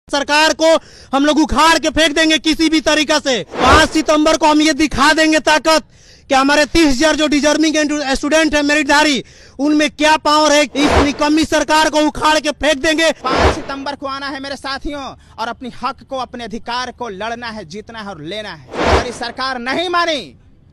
सरकार को हम लोग उखाड़ के फेंक देंगे किसी भी तरीका से। 5 सितंबर को हम ये दिखा देंगे ताकत कि हमारे 30,000 जो डिजर्विंग स्टूडेंट है मेरिटधारी, उनमें क्या पावर है। इस निकम्मी सरकार को उखाड़ के फेंक देंगे। 5 सितंबर को आना है मेरे साथियों और अपनी हक को, अपने अधिकार को लड़ना है, जीतना है और लेना है। अगर इस सरकार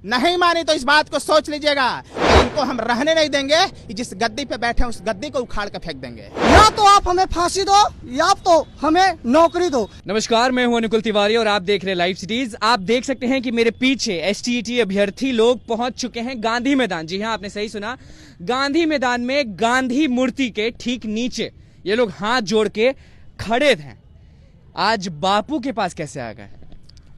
नहीं मानी तो इस बात को सोच लीजिएगा, इनको हम रहने नहीं देंगे। जिस गद्दी पे बैठे हैं उस गद्दी को उखाड़ कर फेंक देंगे। या तो आप हमें फांसी दो या तो हमें नौकरी दो। नमस्कार, मैं हूं अनुकुल तिवारी और आप देख रहे हैं लाइव सिटीज। आप देख सकते हैं कि मेरे पीछे एसटीईटी अभ्यर्थी लोग पहुंच चुके हैं गांधी मैदान। जी हां, आपने सही सुना, गांधी मैदान में गांधी मूर्ति के ठीक नीचे ये लोग हाथ जोड़ के खड़े थे। आज बापू के पास कैसे आ गए?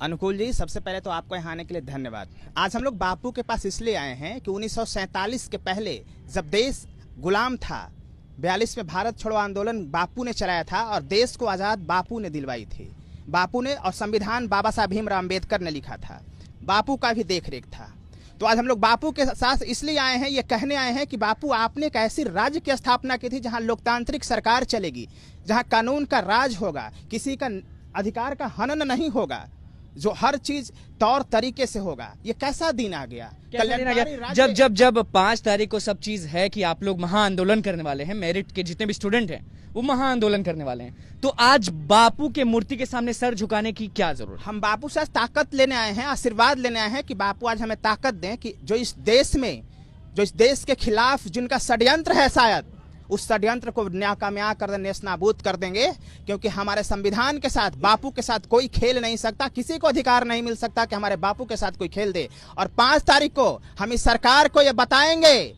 अनुकुल जी, सबसे पहले तो आपको यहाँ आने के लिए धन्यवाद। आज हम लोग बापू के पास इसलिए आए हैं कि 1947 के पहले जब देश गुलाम था, 42 में भारत छोड़ो आंदोलन बापू ने चलाया था और देश को आज़ाद बापू ने दिलवाई थी। बापू ने, और संविधान बाबा साहब भीमराव अम्बेडकर ने लिखा था। बापू का भी देख रेख था। तो आज हम लोग बापू के साथ इसलिए आए हैं, ये कहने आए हैं कि बापू, आपने एक ऐसी राज्य की स्थापना की थी जहाँ लोकतांत्रिक सरकार चलेगी, जहाँ कानून का राज होगा, किसी का अधिकार का हनन नहीं होगा, जो हर चीज तौर तरीके से होगा। ये कैसा दिन आ गया? जब 5 तारीख को सब चीज है कि आप लोग महाआंदोलन करने वाले हैं, मेरिट के जितने भी स्टूडेंट हैं वो महाआंदोलन करने वाले हैं, तो आज बापू के मूर्ति के सामने सर झुकाने की क्या जरूरत? हम बापू से ताकत लेने आए हैं, आशीर्वाद लेने आए हैं कि बापू आज हमें ताकत दें कि जो इस देश के खिलाफ जिनका षड्यंत्र है, शायद उस षड्यंत्र को नाकामयाब कर दें, नेस्त नाबूद कर देंगे। क्योंकि हमारे संविधान के साथ, बापू के साथ कोई खेल नहीं सकता। किसी को अधिकार नहीं मिल सकता कि हमारे बापू के साथ कोई खेल दे। और 5 तारीख को हम इस सरकार को ये बताएंगे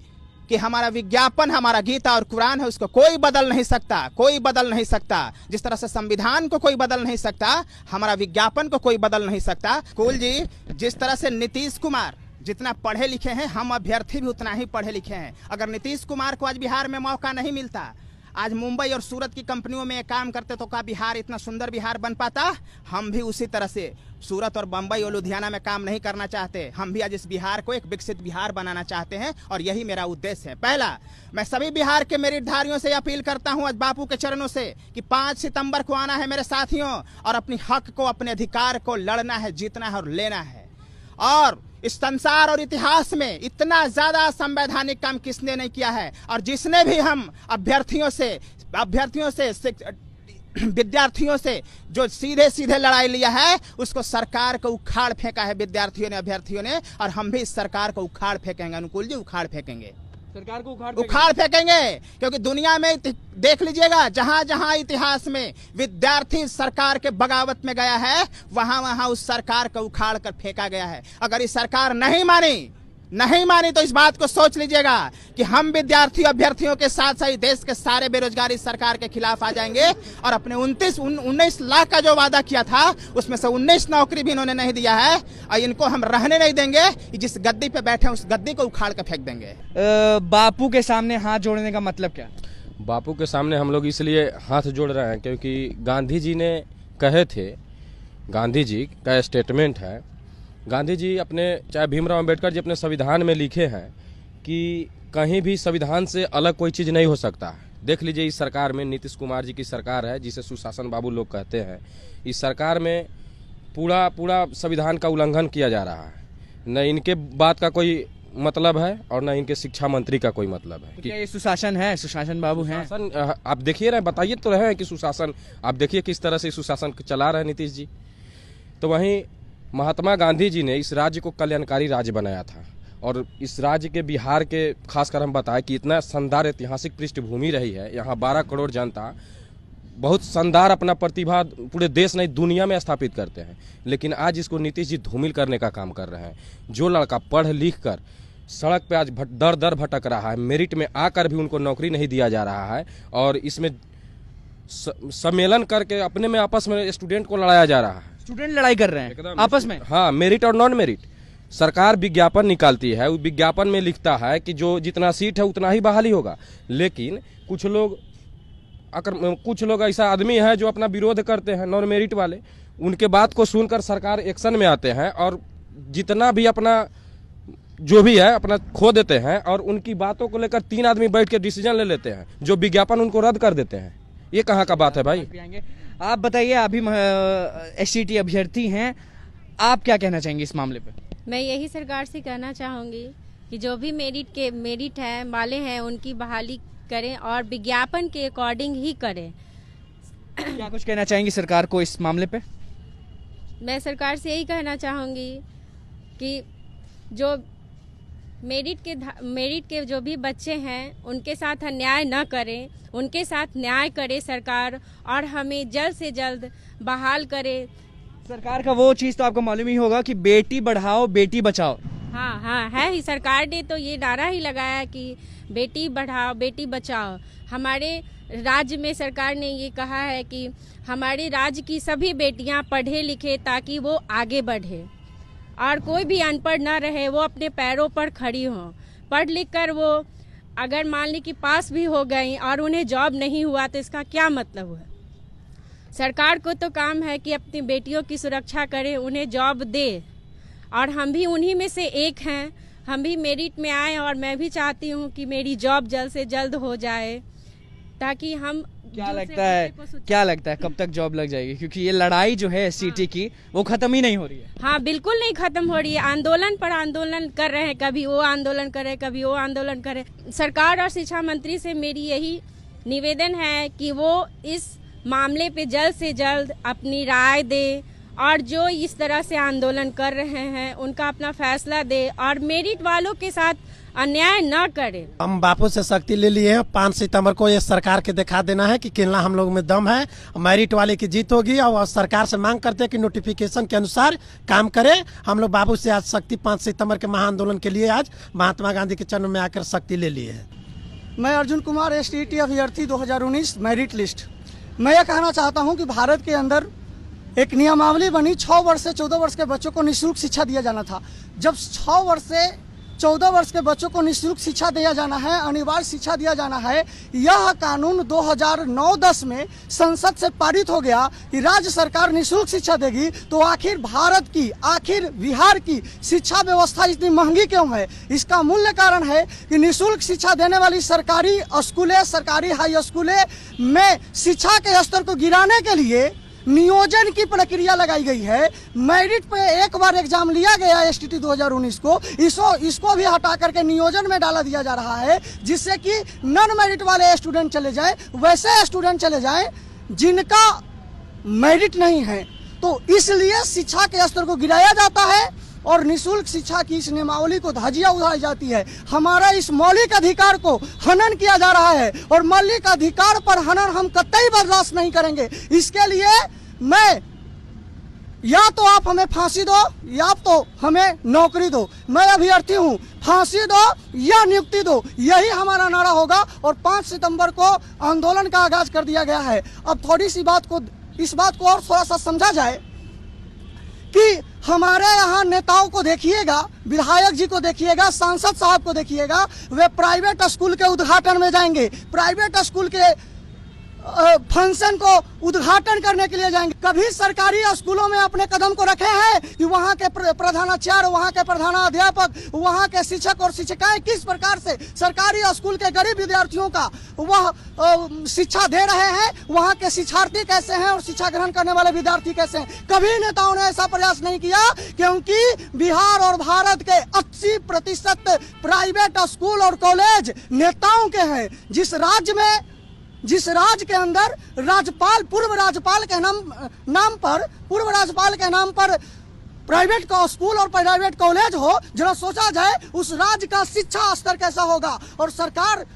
कि हमारा विज्ञापन, हमारा गीता और कुरान है, उसको कोई बदल नहीं सकता, कोई बदल नहीं सकता। जिस तरह से संविधान को कोई बदल नहीं सकता, हमारा विज्ञापन को कोई बदल नहीं सकता। कुल जी, जिस तरह से नीतीश कुमार जितना पढ़े लिखे हैं, हम अभ्यर्थी भी उतना ही पढ़े लिखे हैं। अगर नीतीश कुमार को आज बिहार में मौका नहीं मिलता, आज मुंबई और सूरत की कंपनियों में काम करते, तो क्या बिहार इतना सुंदर बिहार बन पाता? हम भी उसी तरह से सूरत और बम्बई और लुधियाना में काम नहीं करना चाहते। हम भी आज इस बिहार को एक विकसित बिहार बनाना चाहते हैं और यही मेरा उद्देश्य है। पहला, मैं सभी बिहार के मेरिटधारियों से अपील करता हूं आज बापू के चरणों से कि 5 सितंबर को आना है मेरे साथियों और अपनी हक को, अपने अधिकार को लड़ना है, जीतना है और लेना है। और इस संसार और इतिहास में इतना ज्यादा संवैधानिक काम किसने नहीं किया है। और जिसने भी हम विद्यार्थियों से जो सीधे लड़ाई लिया है, उसको सरकार को उखाड़ फेंका है विद्यार्थियों ने, अभ्यर्थियों ने। और हम भी इस सरकार को उखाड़ फेंकेंगे अनुकुल जी, उखाड़ फेंकेंगे, सरकार को उखाड़ फेंकेंगे। क्योंकि दुनिया में देख लीजिएगा, जहां जहां इतिहास में विद्यार्थी सरकार के बगावत में गया है, वहां वहां उस सरकार को उखाड़ कर फेंका गया है। अगर इस सरकार नहीं मानी तो इस बात को सोच लीजिएगा कि हम विद्यार्थी अभ्यर्थियों के साथ साथ देश के सारे बेरोजगार इस सरकार के खिलाफ आ जाएंगे। और अपने 19 लाख का जो वादा किया था, उसमें से 19 नौकरी भी इन्होंने नहीं दिया है। और इनको हम रहने नहीं देंगे। जिस गद्दी पे बैठे हैं उस गद्दी को उखाड़ कर फेंक देंगे। बापू के सामने हाथ जोड़ने का मतलब क्या? बापू के सामने हम लोग इसलिए हाथ जोड़ रहे हैं क्योंकि गांधी जी ने कहे थे, गांधी जी का स्टेटमेंट है। गांधी जी अपने, चाहे भीमराव अम्बेडकर जी अपने संविधान में लिखे हैं कि कहीं भी संविधान से अलग कोई चीज़ नहीं हो सकता। देख लीजिए, इस सरकार में नीतीश कुमार जी की सरकार है, जिसे सुशासन बाबू लोग कहते हैं। इस सरकार में पूरा संविधान का उल्लंघन किया जा रहा है। न इनके बात का कोई मतलब है और न इनके शिक्षा मंत्री का कोई मतलब है। क्या ये सुशासन है? सुशासन बाबू हैं? आप देखिए रहे, बताइए तो रहे हैं कि सुशासन, आप देखिए किस तरह से सुशासन चला रहे हैं नीतीश जी। तो वहीं महात्मा गांधी जी ने इस राज्य को कल्याणकारी राज्य बनाया था। और इस राज्य के, बिहार के खासकर हम बताएं कि इतना शानदार ऐतिहासिक पृष्ठभूमि रही है। यहाँ 12 करोड़ जनता बहुत शानदार अपना प्रतिभा पूरे देश नहीं दुनिया में स्थापित करते हैं। लेकिन आज इसको नीतीश जी धूमिल करने का काम कर रहे हैं। जो लड़का पढ़ लिख कर सड़क पे आज दर भटक रहा है, मेरिट में आकर भी उनको नौकरी नहीं दिया जा रहा है, और इसमें सम्मेलन करके अपने में आपस में स्टूडेंट को लड़ाया जा रहा है। स्टूडेंट लड़ाई कर रहे हैं आपस में? हाँ, मेरिट और नॉन मेरिट। सरकार विज्ञापन निकालती है, उस विज्ञापन में लिखता है कि जो जितना सीट है उतना ही बहाली होगा। लेकिन कुछ लोग ऐसा आदमी है जो अपना विरोध करते हैं, नॉन मेरिट वाले। उनके बात को सुनकर सरकार एक्शन में आते हैं और जितना भी अपना जो भी है अपना खो देते हैं। और उनकी बातों को लेकर 3 आदमी बैठ के डिसीजन ले लेते हैं, जो विज्ञापन उनको रद्द कर देते हैं। ये कहाँ का बात है भाई? आप बताइए, आप भी एसटीटी अभ्यर्थी हैं, आप क्या कहना चाहेंगे इस मामले पे? मैं यही सरकार से कहना चाहूँगी कि जो भी मेरिट है वाले हैं उनकी बहाली करें और विज्ञापन के अकॉर्डिंग ही करें। क्या कुछ कहना चाहेंगी सरकार को इस मामले पे? मैं सरकार से यही कहना चाहूँगी कि जो मेरिट के जो भी बच्चे हैं उनके साथ अन्याय न करें, उनके साथ न्याय करे सरकार और हमें जल्द से जल्द बहाल करे। सरकार का वो चीज़ तो आपको मालूम ही होगा कि बेटी बढ़ाओ बेटी बचाओ। हाँ है ही, सरकार ने तो ये नारा ही लगाया कि बेटी बढ़ाओ बेटी बचाओ। हमारे राज्य में सरकार ने ये कहा है कि हमारे राज्य की सभी बेटियां पढ़े लिखे ताकि वो आगे बढ़े और कोई भी अनपढ़ ना रहे, वो अपने पैरों पर खड़ी हों। पढ़ लिख कर वो अगर मान ली कि पास भी हो गई और उन्हें जॉब नहीं हुआ तो इसका क्या मतलब है? सरकार को तो काम है कि अपनी बेटियों की सुरक्षा करे, उन्हें जॉब दे और हम भी उन्हीं में से एक हैं। हम भी मेरिट में आए और मैं भी चाहती हूँ कि मेरी जॉब जल्द से जल्द हो जाए ताकि हम क्या लगता है कब तक जॉब लग जाएगी? क्योंकि ये लड़ाई जो है एसटीटी की वो खत्म ही नहीं हो रही है। हाँ, बिल्कुल नहीं खत्म हो रही है। आंदोलन पर आंदोलन कर रहे हैं, कभी वो आंदोलन करे कभी वो आंदोलन करे। सरकार और शिक्षा मंत्री से मेरी यही निवेदन है कि वो इस मामले पे जल्द से जल्द अपनी राय दे और जो इस तरह से आंदोलन कर रहे हैं उनका अपना फैसला दे और मेरिट वालों के साथ अन्याय न करे। हम बापू से शक्ति ले लिए हैं। 5 सितंबर को ये सरकार के दिखा देना है कि कितना हम लोग में दम है, मेरिट वाले की जीत होगी और सरकार से मांग करते हैं कि नोटिफिकेशन के अनुसार काम करे। हम लोग बापू से आज शक्ति 5 सितंबर के महाआंदोलन के लिए आज महात्मा गांधी के चरण में आकर शक्ति ले लिए है। मैं अर्जुन कुमार, एसटीटी अभ्यर्थी 2019 मेरिट लिस्ट। मैं यह कहना चाहता हूं कि भारत के अंदर एक नियमावली बनी, 6 वर्ष से 14 वर्ष के बच्चों को निःशुल्क शिक्षा दिया जाना था। जब 6 वर्ष से 14 वर्ष के बच्चों को निःशुल्क शिक्षा दिया जाना है, अनिवार्य शिक्षा दिया जाना है, यह कानून 2009-10 में संसद से पारित हो गया कि राज्य सरकार निःशुल्क शिक्षा देगी, तो आखिर भारत की, आखिर बिहार की शिक्षा व्यवस्था इतनी महंगी क्यों है? इसका मूल कारण है कि निःशुल्क शिक्षा देने वाली सरकारी स्कूलें, सरकारी हाई स्कूलें में शिक्षा के स्तर को गिराने के लिए नियोजन की प्रक्रिया लगाई गई है। मेरिट पे एक बार एग्जाम लिया गया एसटीटी 2019 को, इसको भी हटा करके नियोजन में डाला दिया जा रहा है, जिससे कि नॉन मेरिट वाले स्टूडेंट चले जाएं, वैसे स्टूडेंट चले जाएं जिनका मेरिट नहीं है। तो इसलिए शिक्षा के स्तर को गिराया जाता है और निःशुल्क शिक्षा की इस नियमावली को धज्जियां उड़ाई जाती है। हमारा इस मौलिक अधिकार को हनन किया जा रहा है और मौलिक अधिकार पर हनन हम कतई बर्दाश्त नहीं करेंगे। इसके लिए मैं, या तो आप हमें फांसी दो या तो हमें नौकरी दो। मैं अभ्यर्थी हूँ, फांसी दो या नियुक्ति दो, यही हमारा नारा होगा। और 5 सितंबर को आंदोलन का आगाज कर दिया गया है। अब थोड़ी सी इस बात को और थोड़ा सा समझा जाए कि हमारे यहाँ नेताओं को देखिएगा, विधायक जी को देखिएगा, सांसद साहब को देखिएगा, वे प्राइवेट स्कूल के उद्घाटन में जाएंगे, प्राइवेट स्कूल के फंक्शन को उद्घाटन करने के लिए जाएंगे। कभी सरकारी स्कूलों में अपने कदम को रखे हैं कि वहाँ के प्रधानाचार्य, वहाँ के प्रधानाध्यापक, वहाँ के शिक्षक और शिक्षिकाएं किस प्रकार से सरकारी स्कूल के गरीब विद्यार्थियों का वह शिक्षा दे रहे हैं, वहाँ के शिक्षार्थी कैसे हैं और शिक्षा ग्रहण करने वाले विद्यार्थी कैसे हैं? कभी नेताओं ने ऐसा प्रयास नहीं किया, क्योंकि बिहार और भारत के 80% प्राइवेट स्कूल और कॉलेज नेताओं के हैं। जिस राज्य के अंदर राज्यपाल, पूर्व राज्यपाल के नाम पर प्राइवेट का स्कूल और प्राइवेट कॉलेज हो, जरा सोचा जाए उस राज्य का शिक्षा स्तर कैसा होगा। और सरकार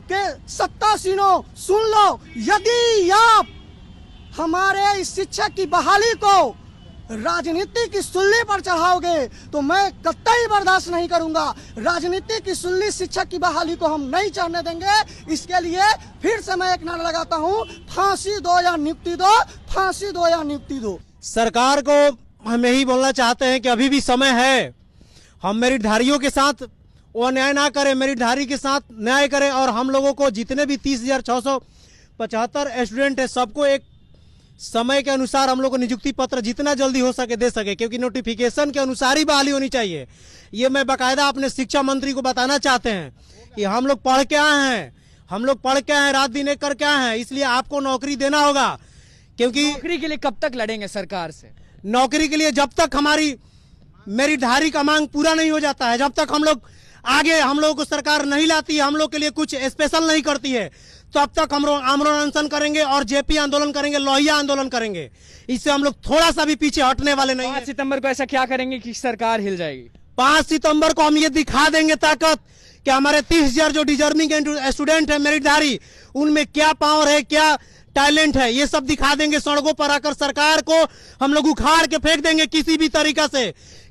के सत्तासीनों सुन लो, यदि आप हमारे इस शिक्षक की बहाली को राजनीति की सुल्ली पर चढ़ाओगे तो मैं कतई बर्दाश्त नहीं करूंगा। राजनीति की सुल्ली शिक्षक की बहाली को हम नहीं चढ़ने देंगे। इसके लिए फिर से मैं एक नारा लगाता हूं, फांसी दो या नियुक्ति दो, फांसी दो या नियुक्ति दो। सरकार को हम यही बोलना चाहते हैं कि अभी भी समय है, हम मेरिटधारियों के साथ वो अन्याय ना करें, मेरिटधारी के साथ न्याय करें और हम लोगों को जितने भी 30,675 स्टूडेंट है सबको एक समय के अनुसार हम लोग को नियुक्ति पत्र जितना जल्दी हो सके दे सके, क्योंकि नोटिफिकेशन के अनुसार ही बहाली होनी चाहिए। ये मैं बाकायदा अपने शिक्षा मंत्री को बताना चाहते हैं कि हम लोग पढ़ के आए हैं, रात दिन एक करके आए हैं, इसलिए आपको नौकरी देना होगा। क्योंकि नौकरी के लिए कब तक लड़ेंगे सरकार से? नौकरी के लिए जब तक हमारी मेरिटधारी का मांग पूरा नहीं हो जाता है, जब तक हम लोग आगे हम लोगों को सरकार नहीं लाती है, हम लोग के लिए कुछ स्पेशल नहीं करती है, तब तक हम लोग आमरण अनशन करेंगे और जेपी आंदोलन करेंगे, लोहिया आंदोलन करेंगे। इससे हम लोग थोड़ा सा भी पीछे हटने वाले नहीं 5 हैं। सितंबर को ऐसा क्या करेंगे कि सरकार हिल जाएगी? 5 सितंबर को हम ये दिखा देंगे ताकत कि हमारे 30,000 जो डिजर्विंग स्टूडेंट है मेरिटधारी, उनमें क्या पावर है, क्या टैलेंट है, ये सब दिखा देंगे। सड़कों पर आकर सरकार को हम लोग उखाड़ के फेंक देंगे किसी भी तरीका से,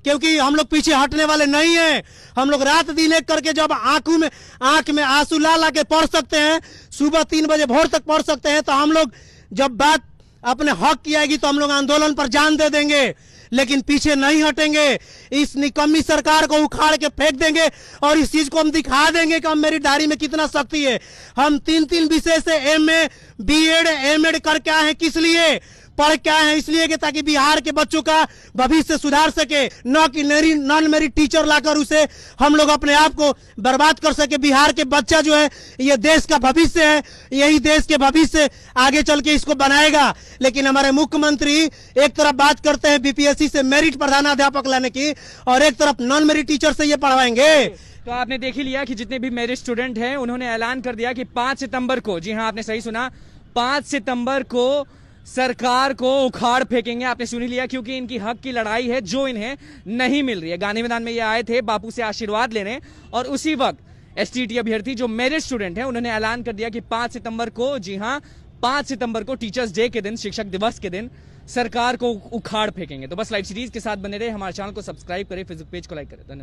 क्योंकि हम लोग पीछे हटने वाले नहीं हैं। हम लोग रात दिन एक करके जब आंख में आंसू ला ला के पढ़ सकते हैं, सुबह 3 बजे भोर तक पढ़ सकते हैं, तो हम लोग जब बात अपने हक की आएगी तो हम लोग आंदोलन पर जान दे देंगे, लेकिन पीछे नहीं हटेंगे। इस निकम्मी सरकार को उखाड़ के फेंक देंगे और इस चीज को हम दिखा देंगे कि हम मेरिटधारी में कितना शक्ति है। हम 3 विषय से MA BEd MEd करके आए हैं, किस लिए पढ़ के आए हैं? इसलिए कि ताकि बिहार के बच्चों का भविष्य सुधार सके, न कि नॉन मेरिट टीचर लाकर उसे हम लोग अपने आप को बर्बाद कर सके। बिहार के बच्चा जो है ये देश का भविष्य है, यही देश के भविष्य आगे चल के इसको बनाएगा। लेकिन हमारे मुख्यमंत्री एक तरफ बात करते हैं BPSC से मेरिट प्रधानाध्यापक लाने की और एक तरफ नॉन मेरिट टीचर से ये पढ़वाएंगे। तो आपने देख ही लिया कि जितने भी मेरिट स्टूडेंट हैं उन्होंने ऐलान कर दिया कि 5 सितंबर को, जी हाँ आपने सही सुना, 5 सितंबर को सरकार को उखाड़ फेंकेंगे। आपने सुन ही लिया, क्योंकि इनकी हक की लड़ाई है जो इन्हें नहीं मिल रही है। गांधी मैदान में ये आए थे बापू से आशीर्वाद लेने और उसी वक्त STT अभ्यर्थी जो मेरिट स्टूडेंट हैं उन्होंने ऐलान कर दिया कि 5 सितंबर को, जी हाँ 5 सितंबर को टीचर्स डे के दिन, शिक्षक दिवस के दिन सरकार को उखाड़ फेंकेंगे। तो बस लाइव सीरीज के साथ बने रहे, हमारे चैनल को सब्सक्राइब करें, फेसबुक पेज को लाइक करें। धन्यवाद।